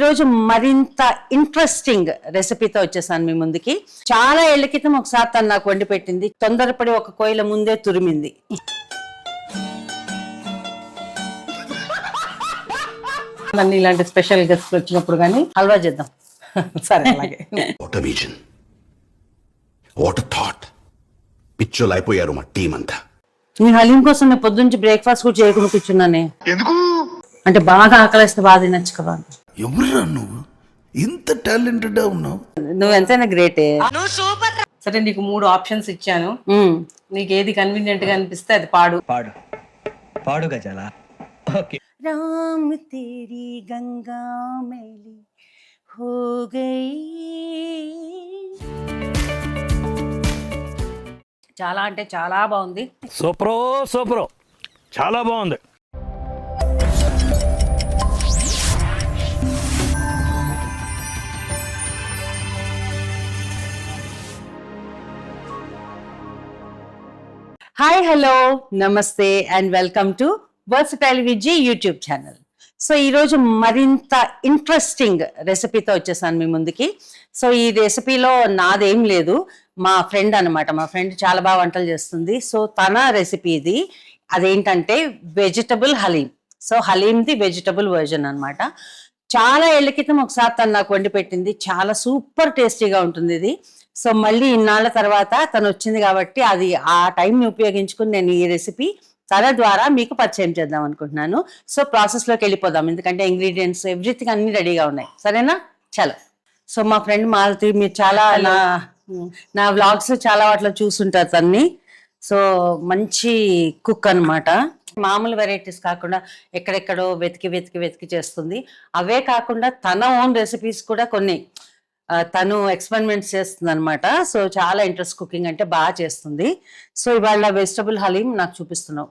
రోజు మరింత ఇంట్రెస్టింగ్ రెసిపీతో వచ్చేసాను మీ ముందుకి. చాలా ఏళ్ల క్రితం ఒకసారి తను నాకు వండి పెట్టింది. తొందరపడి ఒక కోయిల ముందే తురిమింది. అన్ని ఇలాంటి స్పెషల్ గెస్ట్లు వచ్చినప్పుడు కానీ హల్వా చేద్దాం. సరే అలాగే. What a vision, what a thought. పిచ్చోలు అయిపోయారు మా టీం అంతా. నీ హలీం కోసం నేను పొద్దుంచి బ్రేక్ఫాస్ట్ కూడా చేయకుండా కూర్చున్నానే. ఎందుకు అంటే బాగా ఆకలిస్తే బాగా తినచ్చు కదా. ఎవరురా నువ్వు ఇంత టాలెంటెడ్ ఉన్నావు? నువ్వు ఎంతైనా గ్రేటే. సరే, నీకు 3 ఆప్షన్స్ ఇచ్చాను. నీకు ఏది కన్వీనియంట్ గా అనిపిస్తే అది పాడు. పాడు పాడు గజాల. ఓకే. రామ్ తేరీ గంగా మేలి హో గయి. చాలా అంటే చాలా బాగుంది. సూపరో చాలా బాగుంది. హాయ్, హలో, నమస్తే and welcome to versatile Viji YouTube channel. So ఈరోజు మరింత ఇంట్రెస్టింగ్ రెసిపీతో వచ్చేసాను మీ ముందుకి. సో ఈ రెసిపీలో నాదేం లేదు, మా ఫ్రెండ్ అనమాట. మా ఫ్రెండ్ చాలా బాగా వంటలు చేస్తుంది. సో తన రెసిపీ ఇది. అదేంటంటే వెజిటబుల్ హలీం. సో హలీంది వెజిటబుల్ వర్జన్ అనమాట. చాలా ఏళ్ల క్రితం ఒకసారి తను నాకు వండి పెట్టింది. చాలా సూపర్ టేస్టీగా ఉంటుంది ఇది. సో మళ్ళీ ఇన్నాళ్ళ తర్వాత తను వచ్చింది కాబట్టి అది ఆ టైంని ఉపయోగించుకుని నేను ఈ రెసిపీ తన ద్వారా మీకు పరిచయం చేద్దాం అనుకుంటున్నాను. సో ప్రాసెస్లోకి వెళ్ళిపోదాం, ఎందుకంటే ఇంగ్రీడియంట్స్ ఎవ్రీథింగ్ అన్ని రెడీగా ఉన్నాయి. సరేనా? చలో. సో మా ఫ్రెండ్ మాలతి, మీరు చాలా నా వ్లాగ్స్ చాలా వాటిలో చూసుంటారు తన్ని. సో మంచి కుక్ అనమాట. మామూలు వెరైటీస్ కాకుండా ఎక్కడెక్కడో వెతికి చేస్తుంది. అవే కాకుండా తన ఓన్ రెసిపీస్ కూడా కొన్ని తను ఎక్స్పెరిమెంట్స్ చేస్తుంది అనమాట. సో చాలా ఇంట్రెస్ట్, కుకింగ్ అంటే బాగా చేస్తుంది. సో ఇవాళ వెజిటబుల్ హలీం నాకు చూపిస్తున్నావు.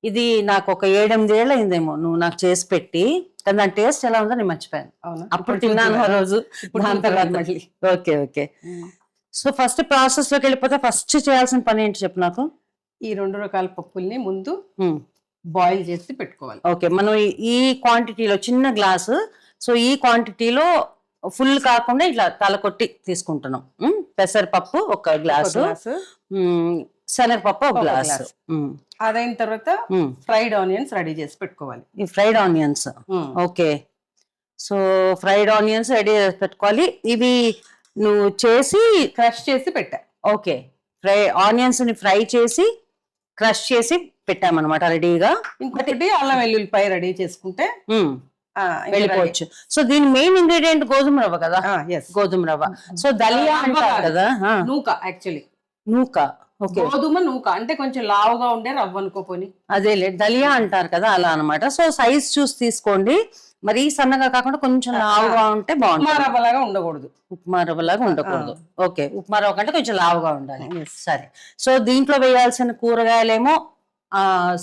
ఇది నాకు ఒక 7-8 ఏళ్ళు అయిందేమో నువ్వు నాకు చేసి పెట్టి. కానీ దాని టేస్ట్ ఎలా ఉందో నేను మర్చిపోయాను. అప్పుడు తిన్నాను ఆ రోజు. ఓకే. సో ఫస్ట్ ప్రాసెస్ లోకి వెళ్ళిపోతే ఫస్ట్ చేయాల్సిన పని ఏంటి చెప్పు నాకు. ఈ 2 రకాల పప్పుల్ని ముందు బాయిల్ చేసి పెట్టుకోవాలి. ఓకే, మనం ఈ క్వాంటిటీలో చిన్న గ్లాసు. సో ఈ క్వాంటిటీలో ఫుల్ కాకుండా ఇట్లా తలకొట్టి తీసుకుంటున్నాం. పెసరపప్పు ఒక గ్లాసు, శనగపప్పు ఒక గ్లాసు. అదైన తర్వాత ఫ్రైడ్ ఆనియన్స్ రెడీ చేసి పెట్టుకోవాలి. ఈ fried onions, okay. So fried onions ready చేసి పెట్టుకోవాలి. ఇవి నువ్వు చేసి క్రష్ చేసి పెట్టా. ఓకే, ఆనియన్స్ ని ఫ్రై చేసి క్రష్ చేసి పెట్టామన్నమాట రెడీగా. ఇంకొకటి అల్లం వెల్లుల్లిపాయ రెడీ చేసుకుంటే వెళ్ళిపోవచ్చు. సో దీని మెయిన్ ఇంగ్రీడియంట్ గోధుమ రవ్వ కదా. గోధుమ రవ్వ. సో దలియా అంటారు కదా. నూక, యాక్చువల్లీ నూక. ఓకే, గోధుమ నూక అంటే కొంచెం లావుగా ఉండే రవ్వ అనుకోపోని. అదేలే, దలియా అంటారు కదా, అలా అనమాట. సో సైజ్ చూసి తీసుకోండి. మరి సన్నగా కాకుండా కొంచెం లావుగా ఉంటే బాగుంటుంది. ఉప్మా రవ్వలాగా ఉండకూడదు. ఉప్మా రవ్వలాగా ఉండకూడదు. ఓకే, ఉప్మా రవ్వ కంటే కొంచెం లావుగా ఉండాలి. సరే. సో దీంట్లో వేయాల్సిన కూరగాయలేమో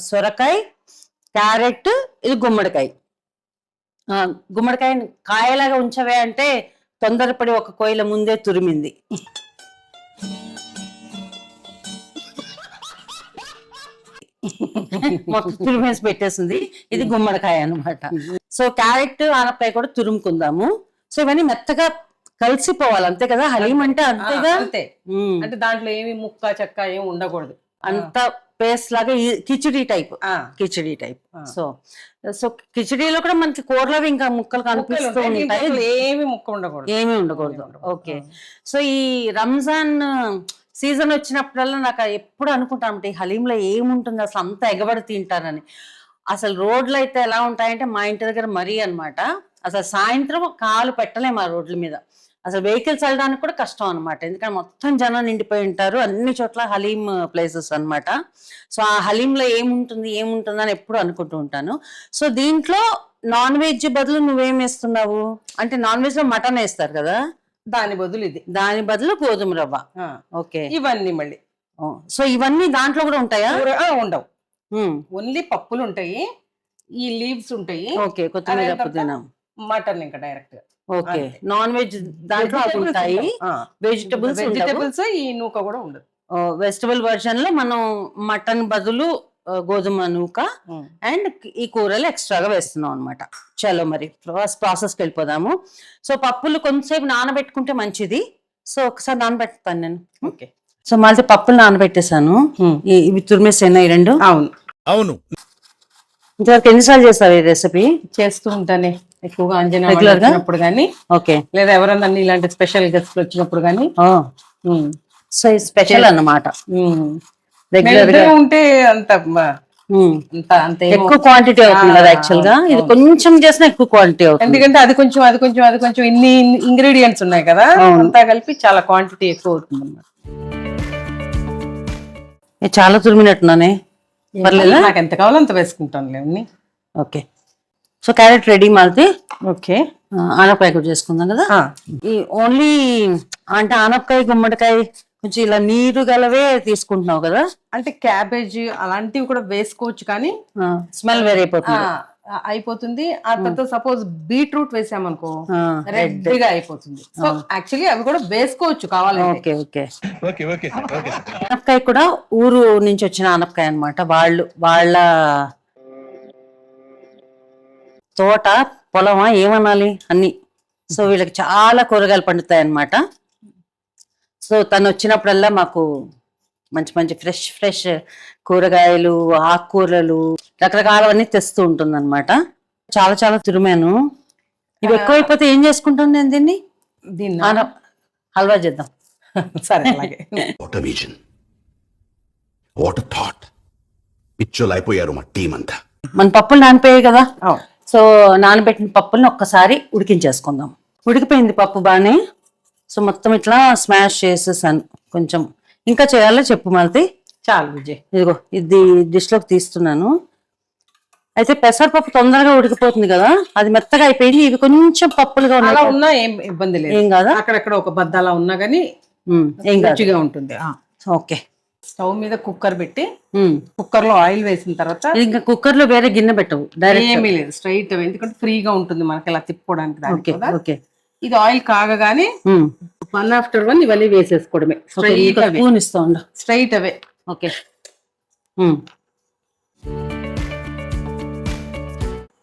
సొరకాయ, క్యారెట్, ఇది గుమ్మడికాయ. గుమ్మడికాయ కాయలాగా ఉంచవే అంటే తొందరపడి ఒక కోయిల ముందే తురిమింది. మొత్తం తురిమేసి పెట్టేసింది. ఇది గుమ్మడికాయ అనమాట. సో క్యారెట్, ఆనపకాయ కూడా తురుముకుందాము. సో ఇవన్నీ మెత్తగా కలిసిపోవాలి, అంతే కదా హలీం అంటే. అంతేగా, అంతే. అంటే దాంట్లో ఏమి ముక్క చెక్క ఏమి ఉండకూడదు. అంత పేస్ట్ లాగా కిచిడీ టైప్. సో సో కిచిడీలో కూడా మనకి కూరలో ఇంకా ముక్కలు కనిపిస్తూ ఉంటాయి. ఏమి ముక్క ఉండకూడదు, ఏమీ ఉండకూడదు. ఓకే. సో ఈ రంజాన్ సీజన్ వచ్చినప్పుడల్లా నాకు ఎప్పుడు అనుకుంటాను ఈ హలీంలో ఏముంటుంది అసలు, అంత ఎగబడి తింటారని. అసలు రోడ్లు అయితే ఎలా ఉంటాయంటే మా ఇంటి దగ్గర మరీ అనమాట. అసలు సాయంత్రం కాలు పెట్టలేము ఆ రోడ్ల మీద. అసలు వెహికల్స్ వెళ్ళడానికి కూడా కష్టం అనమాట, ఎందుకంటే మొత్తం జనం నిండిపోయి ఉంటారు. అన్ని చోట్ల హలీం ప్లేసెస్ అనమాట. సో ఆ హలీంలో ఏముంటుంది అని ఎప్పుడు అనుకుంటూ ఉంటాను. సో దీంట్లో నాన్ వెజ్ బదులు నువ్వేం వేస్తున్నావు అంటే, నాన్ వెజ్ లో మటన్ వేస్తారు కదా, దాని బదులు ఇది, దాని బదులు గోధుమ రవ్వ. ఓకే, ఇవన్నీ మళ్ళీ. సో ఇవన్నీ దాంట్లో కూడా ఉంటాయా? ఉండవు, ఓన్లీ పప్పులు ఉంటాయి, ఈ లీవ్స్ ఉంటాయి. ఓకే, కొత్తిమీర, పుదీనా, మటన్ ఇంకా డైరెక్ట్. ఓకే, నాన్ వెజ్ దాంట్లో ఉంటాయి. వెజిటబుల్స్ ఈ నూక కూడా ఉండదు. వెజిటబుల్ వర్షన్ లో మనం మటన్ బదులు గోధుమ నూక అండ్ ఈ కూరలు ఎక్స్ట్రాగా వేస్తున్నాం అనమాట. చలో మరి ప్రాసెస్కి వెళ్ళిపోదాము. సో పప్పులు కొంతసేపు నానబెట్టుకుంటే మంచిది. సో ఒకసారి నానబెడతాను నేను. ఓకే. సో మళ్ళీ పప్పులు నానబెట్టేశాను. ఇవి తురిమేసేనా ఈ రెండు? అవును అవును. ఇంతవరకు ఎన్నిసార్లు చేస్తావు ఈ రెసిపీ? చేస్తూ ఉంటానే, ఎక్కువగా అంజనా Regular గా? వచ్చినప్పుడు కానీ, ఓకే. లేదా ఎవరన్నా ఇలాంటి స్పెషల్ గెస్ట్లు వచ్చినప్పుడు కానీ. సో ఇది స్పెషల్ అన్నమాట. రెగ్యులర్ గా మేమిద్దరం ఉంటే అంత అంత అంత ఏమో. ఎక్కువ క్వాంటిటీ అవుతుంది కదా యాక్చువల్ గా. ఇది కొంచెం చేసినా ఎక్కువ క్వాంటిటీ అవుతుంది. ఎందుకంటే అది కొంచెం అది కొంచెం అది కొంచెం ఇన్ని ఇంగ్రీడియంట్స్ ఉన్నాయి కదా, అంతా కలిపి చాలా క్వాంటిటీ ఎక్కువ అవుతుంది అన్నమాట. చాలా తురిమినట్టున్నానే. పర్లేదా? నాకు ఎంత కావాలో అంత వేసుకుంటాను లేవని. ఓకే. సో క్యారెట్ రెడీ మాల్తే. ఓకే. ఆనపకాయ కూడా చేసుకుందాం కదా. ఈ ఓన్లీ అంటే ఆనపకాయ గుమ్మడికాయ కొంచెం ఇలా నీరు గలవే తీసుకుంటున్నావు కదా. అంటే క్యాబేజ్ అలాంటివి కూడా వేసుకోవచ్చు కానీ స్మెల్ వేరే అయిపోతుంది. అయిపోతుంది. ఆ తర్వాత సపోజ్ బీట్రూట్ వేసామనుకో రెడ్ గా అయిపోతుంది. సో యాక్చువల్లీ అవి కూడా వేసుకోవచ్చు కావాలంటే. Okay okay. Okay okay okay. ఆనపకాయ కూడా ఊరు నుంచి వచ్చిన ఆనపకాయ అన్నమాట. వాళ్ళ తోట పొలమా ఏమనాలి అన్ని. సో వీళ్ళకి చాలా కూరగాయలు పండుతాయి అన్నమాట. సో తను వచ్చినప్పుడల్లా మాకు మంచి మంచి ఫ్రెష్ కూరగాయలు, ఆకుకూరలు, రకరకాలవన్నీ తెస్తూ ఉంటుంది అనమాట. చాలా చాలా తురిమాను. ఇవి ఎక్కువైపోతే ఏం చేసుకుంటాను నేను దీన్ని? హల్వా చేద్దాం. సరే అలాగే. What a vision, what a thought. పిచ్చోలు అయిపోయారు మా టీం అంతా. మన పప్పులు నానిపోయాయి కదా. సో నానబెట్టిన పప్పుల్ని ఒక్కసారి ఉడికించేసుకుందాం. ఉడికిపోయింది పప్పు బాగానే. సో మొత్తం ఇట్లా స్మాష్ చేసేసాను. కొంచెం ఇంకా చేయాలో చెప్పు మాలతి. చాలు విజయ్. ఇదిగో ఇది డిష్లోకి తీస్తున్నాను. అయితే పెసరపప్పు తొందరగా ఉడికిపోతుంది కదా, అది మెత్తగా అయిపోయింది. ఇవి కొంచెం పప్పులుగా అలా ఉన్నా ఏం ఇబ్బంది లేదు. ఏం కాదా? అక్కడక్కడ ఒక బద్ద అలా ఉన్నా గానీ ఏం రుచిగా ఉంటుంది. ఓకే. స్టవ్ మీద కుక్కర్ పెట్టి కుక్కర్ లో ఆయిల్ వేసిన తర్వాత ఇంకా కుక్కర్ లో వేరే గిన్నె పెట్టవు, డైరెక్ట్. ఏమీ లేదు, స్ట్రైట్ అవే. ఎందుకంటే ఫ్రీగా ఉంటుంది మనకి ఇలా తిప్పుకోవడానికి. Okay okay. ఇది ఆయిల్ కాగగానే 1 after 1 ఇవన్నీ వేసేసుకోవడమే. స్పూన్ ఇస్తా ఉండు. స్ట్రైట్ అవే. ఓకే.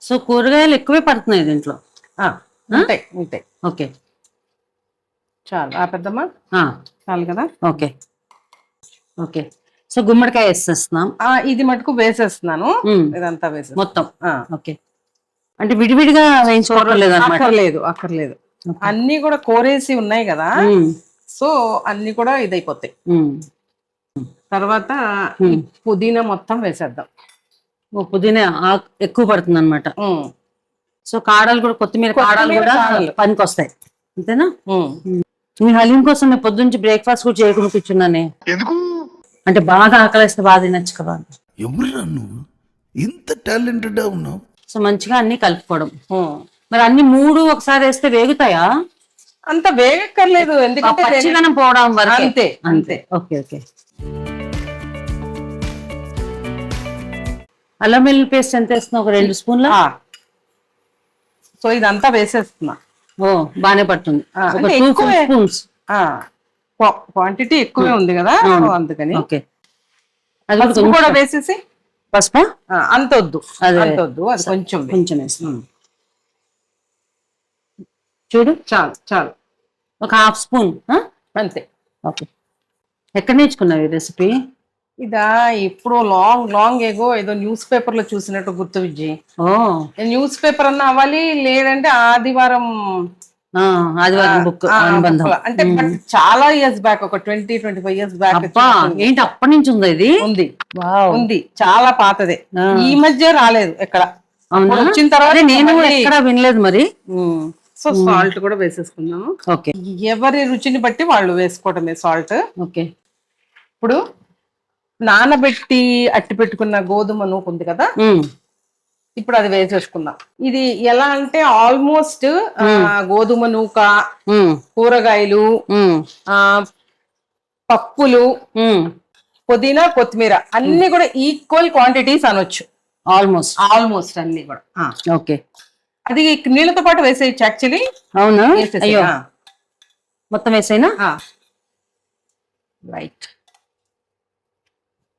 సో కూరగాయలు ఎక్కువే పడుతున్నాయి దీంట్లో. ఉంటాయి ఉంటాయి. ఓకే చాలు. పెద్దమ్మా చాలు కదా. Okay okay. సో గుమ్మడికాయ వేసేస్తున్నాం. ఇది మటుకు వేసేస్తున్నాను. ఇదంతా వేసే మొత్తం. ఓకే. అంటే విడివిడిగా వేయించుకోవట్లేదు అన్నమాట. అక్కర్లేదు. అన్ని కూడా కోరేసి ఉన్నాయి కదా, సో అన్ని కూడా ఇదైపోతాయి. తర్వాత పుదీనా మొత్తం వేసేద్దాం. పుదీనా ఎక్కువ పడుతుంది అనమాట. సో కాడలు కూడా, కొత్తిమీర కాడలు కూడా పనికి వస్తాయి. అంతేనా? మీ హలీం కోసం నేను పొద్దుంచి బ్రేక్ఫాస్ట్ కూడా చేయకుండా కూర్చున్నానే. అంటే బాగా ఆకలిస్తే బాగా తినచ్చు కదా. ఎవరురా నువ్వు ఇంత టాలెంటెడ్ ఉన్నావు? సో మంచిగా అన్ని కలుపుకోవడం. మరి అన్ని 3 ఒకసారి వేస్తే వేగుతాయా? అంత వేగక్కర్లేదు, ఎందుకంటే పచ్చిదనం పోవడం వరకు. అంతే అంతే. Okay okay. అల్లం వెల్లుల్లి పేస్ట్ ఎంత వేస్తున్నా? ఒక 2 స్పూన్ల. సో ఇదంతా వేసేస్తున్నా. బానే పడుతుంది. ఒక 2 స్పూన్స్. క్వాంటిటీ ఎక్కువే ఉంది కదా, అందుకని. ఓకే. అది కూడా వేసేసి. పసుపు అంత వద్దు, అది కొంచెం కొంచెం వేస్తాం. చూడు, చాలు. ఒక 1/2 స్పూన్ అంతే. ఓకే. ఎక్కడ నేర్చుకున్నావు ఈ రెసిపీ? ఇదా ఇప్పుడు లాంగ్ ఏదో న్యూస్ పేపర్ లో చూసినట్టు గుర్తు విజయ్. న్యూస్ పేపర్ అన్నా అవ్వాలి, లేదంటే ఆదివారం బుక్ అనుబంధం. అంటే చాలా ఇయర్స్ బ్యాక్, ఒక 20-25 ఇయర్స్ బ్యాక్. ఏంటి అప్పటి నుంచి ఉందా ఇది? ఉంది, చాలా పాతదే. ఈ మధ్య రాలేదు ఎక్కడ. వచ్చిన తర్వాత నేను ఎక్కడ వినలేదు మరి. సో సాల్ట్ కూడా వేసేసుకుందాము. ఓకే. ఎవరి రుచిని బట్టి వాళ్ళు వేసుకోవటమే సాల్ట్. ఓకే. ఇప్పుడు నానబెట్టి అట్టి పెట్టుకున్న గోధుమ నూక ఉంది కదా, ఇప్పుడు అది వేసేసుకుందాం. ఇది ఎలా అంటే ఆల్మోస్ట్ గోధుమ నూక, కూరగాయలు, పప్పులు, పుదీనా, కొత్తిమీర అన్ని కూడా ఈక్వల్ క్వాంటిటీస్ అనొచ్చు. ఆల్మోస్ట్ అన్ని కూడా. ఓకే. అది నీళ్ళతో పాటు వేసేయచ్చు యాక్చువల్లీ. అవునా? అయ్యో, మొత్తం వేసేనా? రైట్.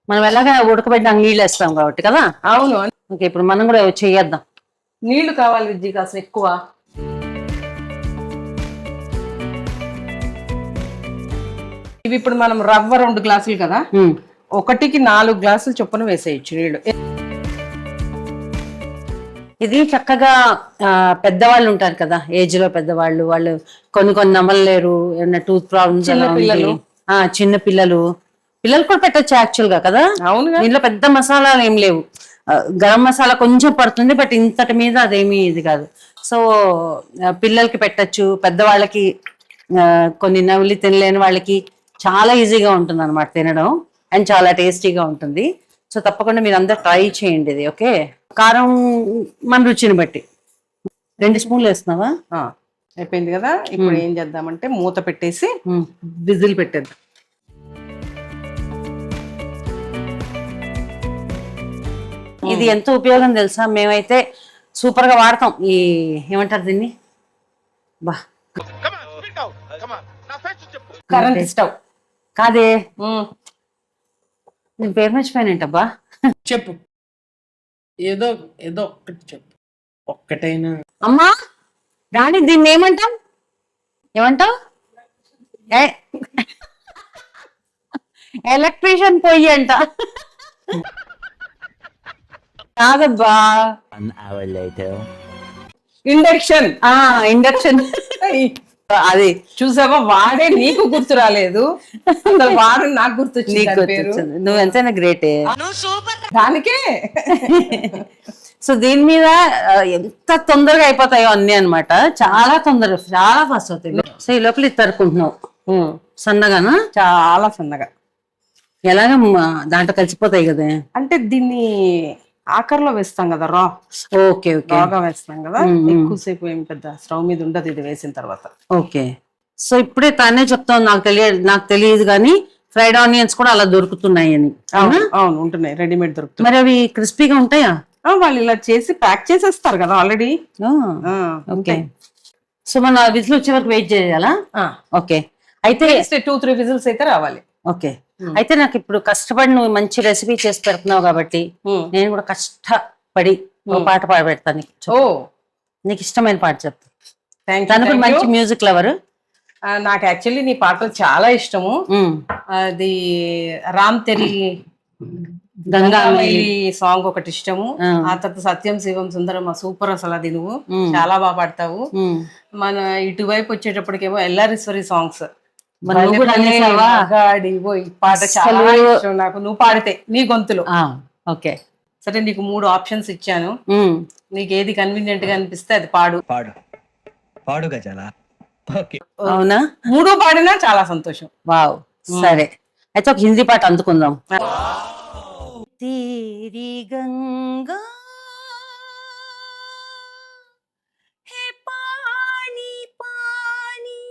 మనం ఎలాగ ఉడకబెట్టిన నీళ్ళు వేస్తాం కాబట్టి కదా. అవును, ఓకే, ఇప్పుడు మనం కూడా చేద్దాం. నీళ్లు కావాలి విజ్జి కాస్త ఎక్కువ. ఇవి ఇప్పుడు మనం రవ్వ 2 గ్లాసులు కదా, 1కి 4 గ్లాసులు చొప్పున వేసేయచ్చు నీళ్లు. ఇది చక్కగా పెద్దవాళ్ళు ఉంటారు కదా, ఏజ్ లో పెద్దవాళ్ళు, వాళ్ళు కొన్ని నమ్మలేరు, ఏమన్నా టూత్ ప్రాబ్లమ్స్, చిన్న పిల్లలు కూడా పెట్టచ్చు యాక్చువల్ గా కదా. అవును, దీంట్లో పెద్ద మసాలాలు ఏం లేవు. గరం మసాలా కొంచెం పడుతుంది, బట్ ఇంతటి మీద అదేమి ఇది కాదు. సో పిల్లలకి పెట్టచ్చు, పెద్దవాళ్ళకి, కొన్ని నవ్వులు తినలేని వాళ్ళకి చాలా ఈజీగా ఉంటుంది అనమాట తినడం, అండ్ చాలా టేస్టీగా ఉంటుంది. సో తప్పకుండా మీరు అందరు ట్రై చేయండి ఇది. ఓకే, కారం మన రుచిని బట్టి 2 స్పూన్లు వేస్తున్నావా? అయిపోయింది కదా. ఇప్పుడు ఏం చేద్దామంటే మూత పెట్టేసి విజిల్ పెట్టేద్దాం. ఇది ఎంతో ఉపయోగం తెలుసా, మేమైతే సూపర్ గా వాడతాం. ఈ ఏమంటారు దీన్ని, బా కరెంట్ స్టవ్ కాదే, నేను పేరు మర్చిపోయానేంటబ్బా. చెప్పు, ఏదో ఒక్కటి చెప్పు, ఒక్కటైనా. అమ్మా రాణి, దీన్ని ఏమంటాం? ఎలక్ట్రీషియన్ పొయ్యి అంట. కాదబ్బా, ఇండక్షన్. ఇండక్షన్. అది చూసావా, వాడే నీకు గుర్తు రాలేదు, అసలు వాడు నాకు గుర్తొచ్చింది పేరు. నువ్వు ఎంతైనా గ్రేటే దానికే. సో దీని మీద ఎంత తొందరగా అయిపోతాయో అన్ని అన్నమాట, చాలా తొందరగా, చాలా ఫాస్ట్ అవుతాయి. సో ఈ లోపల ఇది తరుకుంటున్నావు సన్నగానా? చాలా సన్నగా. ఎలాగ దాంట్లో కలిసిపోతాయి కదా. అంటే దీన్ని ఆఖరిలో వేస్తాం కదా, ఓకే ఓకే, రాగా వేస్తాం కదా, ఎక్కువసేపు ఏం పెద్ద స్టవ్ మీద ఉండదు ఇది వేసిన తర్వాత. ఓకే, సో ఇప్పుడే తానే చెప్తాను, నాకు తెలియదు కానీ ఫ్రైడ్ ఆనియన్స్ కూడా అలా దొరుకుతున్నాయి అని. అవును, ఉంటున్నాయి, రెడీమేడ్ దొరుకుతాయి. మరి అవి క్రిస్పీగా ఉంటాయా? వాళ్ళు ఇలా చేసి ప్యాక్ చేసేస్తారు కదా ఆల్రెడీ. ఓకే, సో మన విజిల్ వచ్చే వరకు వెయిట్ చేయాలా? ఓకే, అయితే 2-3 విజిల్స్ అయితే రావాలి. ఓకే, అయితే నాకు ఇప్పుడు కష్టపడి నువ్వు మంచి రెసిపీ చేసి పెడుతున్నావు కాబట్టి నేను కూడా కష్టపడి ఒక పాట పాడి పెడతాను. నీకు ఇష్టమైన పాట చెప్తా. తనకు మంచి మ్యూజిక్ లవర్. నాకు యాక్చువల్లీ నీ పాటలు చాలా ఇష్టము. అది రామ్ తెరి గంగామైలి సాంగ్ ఒకటి ఇష్టము. ఆ తర్వాత సత్యం శివం సుందరం సూపర్, అసలు అది నువ్వు చాలా బాగా పాడతావు. మన ఇటువైపు వచ్చేటప్పటికేమో ఎల్లారీశ్వరి సాంగ్స్, పాట చాలా ఇష్టం నాకు, నువ్వు పాడితే నీ గొంతులో. ఓకే, సరే నీకు 3 ఆప్షన్స్ ఇచ్చాను, నీకు ఏది కన్వీనియంట్ గా అనిపిస్తే అది పాడు. పాడు గజాల. అవునా? 3 పాడినా చాలా సంతోషం. వావ్, సరే అయితే ఒక హిందీ పాట అందుకుందాం. तेरी गंगा है पानी पानी,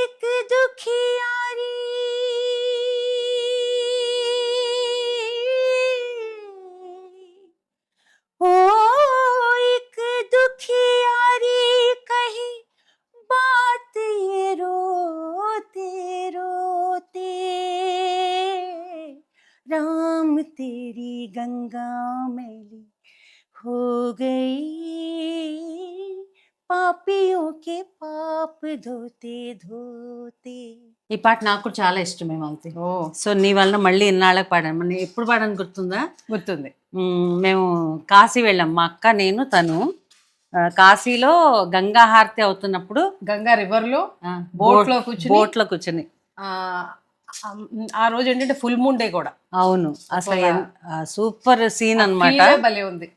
एक दुखियारी ओ, एक दुखियारी कही बात ये रोते रोते, राम तेरी गंगा मैली हो गई, పాపియో కే పాప ధోతే ధోతే. ఈ పాట నాకు కూడా చాలా ఇష్టమే మాలతి. సో నీ వలన మళ్ళీ ఇన్నాళ్ళకి పాడాను. మనం ఎప్పుడు పాడాను గుర్తుందా? గుర్తుంది. మేము కాశీ వెళ్ళాం, మా అక్క, నేను, తను. కాశీలో గంగా హారతి అవుతున్నప్పుడు గంగా రివర్ లో బోట్ లో కూర్చుని ఆ రోజు ఏంటంటే ఫుల్ మూన్ డే కూడా. అవును, అసలు సూపర్ సీన్ అన్నమాట. భలే ఉంది,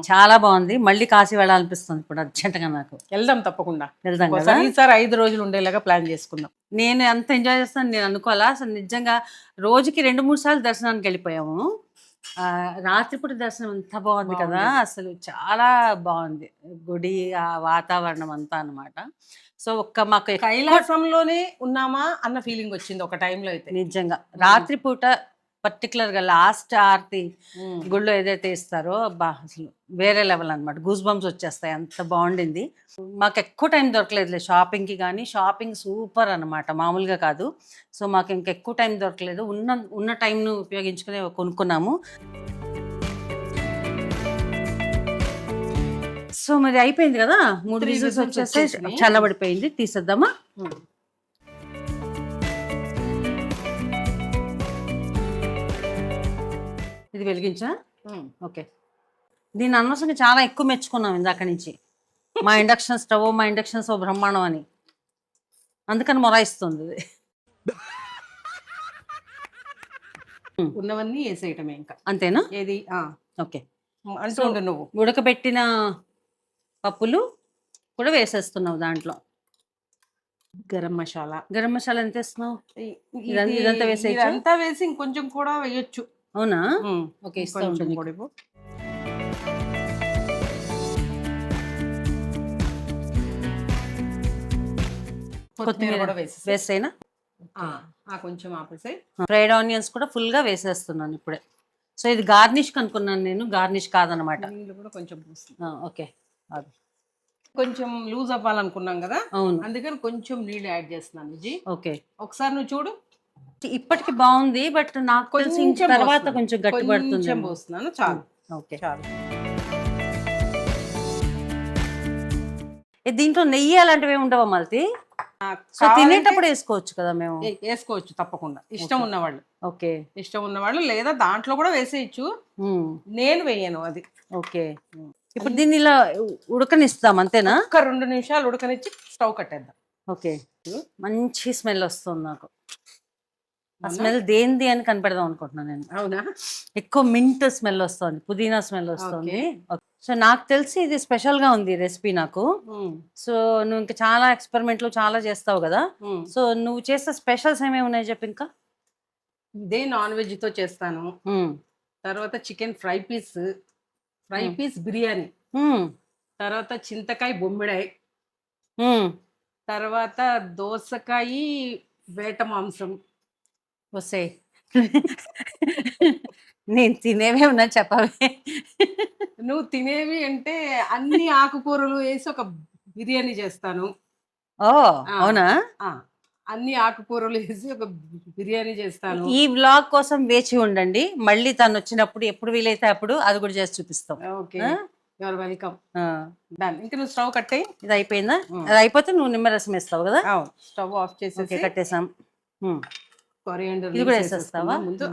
చాలా బాగుంది. మళ్ళీ కాశీ వెళ్ళాలనిపిస్తుంది ఇప్పుడు అర్జెంట్ గా. నాకు వెళ్దాం, తప్పకుండా వెళ్దాం కదా. ఈసారి 5 రోజులు ఉండేలాగా ప్లాన్ చేసుకుందాం. నేను ఎంత ఎంజాయ్ చేస్తాను నేను అనుకోవాలా. అసలు నిజంగా రోజుకి 2-3 సార్లు దర్శనానికి వెళ్ళిపోయాము. రాత్రిపూట దర్శనం ఎంత బాగుంది కదా, అసలు చాలా బాగుంది గుడి, ఆ వాతావరణం అంతా అన్నమాట. సో మాకు కైలాసంలోనే ఉన్నామా అన్న ఫీలింగ్ వచ్చింది ఒక టైంలో అయితే. నిజంగా రాత్రిపూట పర్టికులర్ గా లాస్ట్ ఆర్తి గుళ్ళో ఏదైతే ఇస్తారో అబ్బా అసలు వేరే లెవెల్ అన్నమాట. గూస్ బంప్స్ వచ్చేస్తాయి, అంత బాగుండింది. మాకు ఎక్కువ టైం దొరకలేదు షాపింగ్ కి, కానీ షాపింగ్ సూపర్ అన్నమాట, మామూలుగా కాదు. సో మాకు ఇంకెక్కువ టైం దొరకలేదు, ఉన్న టైంను ఉపయోగించుకుని కొనుక్కున్నాము. సో మరి అయిపోయింది కదా, 3 విజిల్స్ వచ్చేస్తే చల్లబడిపోయింది, తీసేద్దామా? ఇది వెలిగించా? ఓకే. దీని అనవసరంగా చాలా ఎక్కువ మెచ్చుకున్నాం ఇందాక నుంచి, మా ఇండక్షన్ స్టవ్, మా ఇండక్షన్ స్టవ్ బ్రహ్మాండం అని, అందుకని మొరాయిస్తుంది ఇది. ఉన్నవన్నీ వేసేయటమే ఇంకా, అంతేనా? ఏది ఓకే. అంటుండు నువ్వు. ఉడకబెట్టిన పప్పులు కూడా వేసేస్తున్నావు దాంట్లో. గరం మసాలా ఎంత వేస్తున్నావు? ఇది- ఇదంతా వేసేయచ్చా? ఇదంతా వేసి ఇంకొంచెం కూడా వేయొచ్చు. అవునా? ఓకే, ఇస్తా కొంచెం ఉంటుంది. కూడా ఇవ్వు. కొత్తిమీర కూడా వేసేసి వేసేనా? కొంచెం ఆపేసాయి. ఫ్రైడ్ ఆనియన్స్ కూడా ఫుల్ గా వేసేస్తున్నాను ఇప్పుడే. సో ఇది గార్నిష్ అనుకున్నాను నేను, గార్నిష్ కాదనమాట. నీళ్ళు కూడా కొంచెం పోస్తుంది. ఓకే, అది కొంచెం లూజ్ అవ్వాలనుకున్నాం కదా, అవును. అందుకని కొంచెం నీళ్ళు యాడ్ చేస్తున్నాను విజి. ఓకే, ఒకసారి నువ్వు చూడు. ఇప్పటికి బాగుంది, బట్ నాకు తెలిసి కొంచెం తర్వాత పోస్తున్నాను. కొంచెం గట్టి పడుతుంది. కొంచెం పోస్తున్నాను, చాలు. ఓకే, చాలు. దీంట్లో నెయ్యి అలాంటివి ఏమి ఉండవా మల్తి? సో కావాలంటే తినేటప్పుడు వేసుకోవచ్చు కదా మేము? వేసుకోవచ్చు తప్పకుండా, ఇష్టం ఉన్నవాళ్ళు. ఓకే, ఇష్టం ఉన్నవాళ్ళు, లేదా దాంట్లో కూడా వేసేయచ్చు. నేను వేయను అది. ఓకే. ఇప్పుడు దీన్ని ఇలా ఉడకనిస్తాం అంతేనా? ఒక 2 నిమిషాలు ఉడకనిచ్చి స్టవ్ కట్టేద్దాం. ఓకే, మంచి స్మెల్ వస్తుంది నాకు. ఆ స్మెల్ దేంది అని కనిపెడదాం అనుకుంటున్నాను నేను. అవునా? ఎక్కువ మింట్ స్మెల్ వస్తుంది, పుదీనా స్మెల్ వస్తుంది. సో నాకు తెలిసి ఇది స్పెషల్ గా ఉంది రెసిపీ నాకు. సో నువ్వు ఇంకా చాలా ఎక్స్పెరిమెంట్లు చాలా చేస్తావు కదా, సో నువ్వు చేసే స్పెషల్స్ ఏమేమి ఉన్నాయి చెప్పు. ఇంకా ఇదే నాన్ వెజ్ తో చేస్తాను. తర్వాత చికెన్ ఫ్రై పీస్ బిర్యానీ, తర్వాత చింతకాయ బొమ్మిడాయి, తర్వాత దోసకాయ వేట మాంసం. వస్తే నేను తినేవే ఉన్నా చెప్పవే. నువ్వు తినేవి అంటే అన్ని ఆకుకూరలు వేసి ఒక బిర్యానీ చేస్తాను. ఓ అవునా? అన్ని ఆకుకూరలు వేసి ఒక బిర్యానీ చేస్తాను. ఈ వ్లాగ్ కోసం వేచి ఉండండి, మళ్ళీ తను వచ్చినప్పుడు ఎప్పుడు వీలైతే అప్పుడు అది కూడా చేసి చూపిస్తాం. Okay, your welcome. డన్. ఇంకా నువ్వు స్టవ్ కట్టే. ఇది అయిపోయిందా? అది అయిపోతే నువ్వు నిమ్మరసం వేస్తావు కదా? స్టవ్ ఆఫ్ చేసి కట్టేసాం. కొరియాండర్ ఇది కూడా వేసేస్తావా ముందు?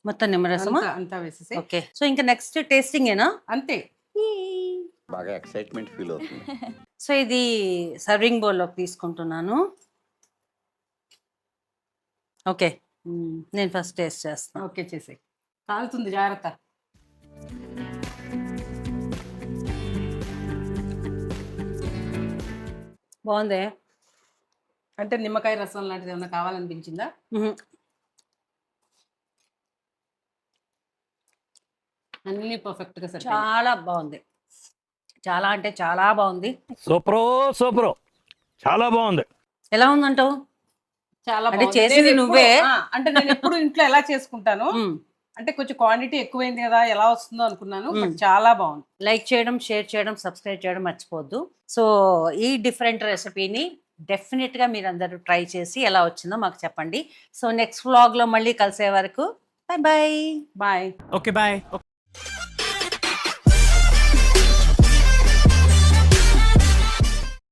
మొత్తం నిమ్మరసం అంతా వేసేసి. ఓకే. సో ఇంకా నెక్స్ట్ టేస్టింగ్ ఏనా? అంతే. బాగా ఎక్సైట్మెంట్ ఫీల్ అవుతుంది. సో ఇది సర్వింగ్ బౌల్లోకి తీసుకుంటున్నాను. ఓకే, నేను ఫస్ట్ టేస్ట్ చేస్తాను. ఓకే, చేసే. కాలుతుంది, జాగ్రత్త. బాగుంది. అంటే నిమ్మకాయ రసం లాంటిది ఏమన్నా కావాలనిపించిందా? అన్ని పర్ఫెక్ట్ గా సరే. చాలా బాగుంది, చాలా అంటే చాలా బాగుంది. సూపర్ చాలా బాగుంది. ఎలా ఉందంటావు? చాలా అంటే బాగుంది. చేసింది నేను నువ్వే? అంటే నేను ఎప్పుడు ఇంట్లో ఎలా చేసుకుంటాను అంటే కొంచెం క్వాంటిటీ ఎక్కువైంది కదా, ఎలా వస్తుందో అనుకున్నాను. బట్ చాలా బాగుంది. లైక్ చేయడం, షేర్ చేయడం, సబ్స్క్రైబ్ చేయడం మర్చిపోవద్దు. సో ఈ డిఫరెంట్ రెసిపీని డెఫినెట్గా మీరు అందరూ ట్రై చేసి ఎలా వచ్చిందో మాకు చెప్పండి. సో నెక్స్ట్ వ్లాగ్లో మళ్ళీ కలిసే వరకు bye bye. Bye. Okay bye.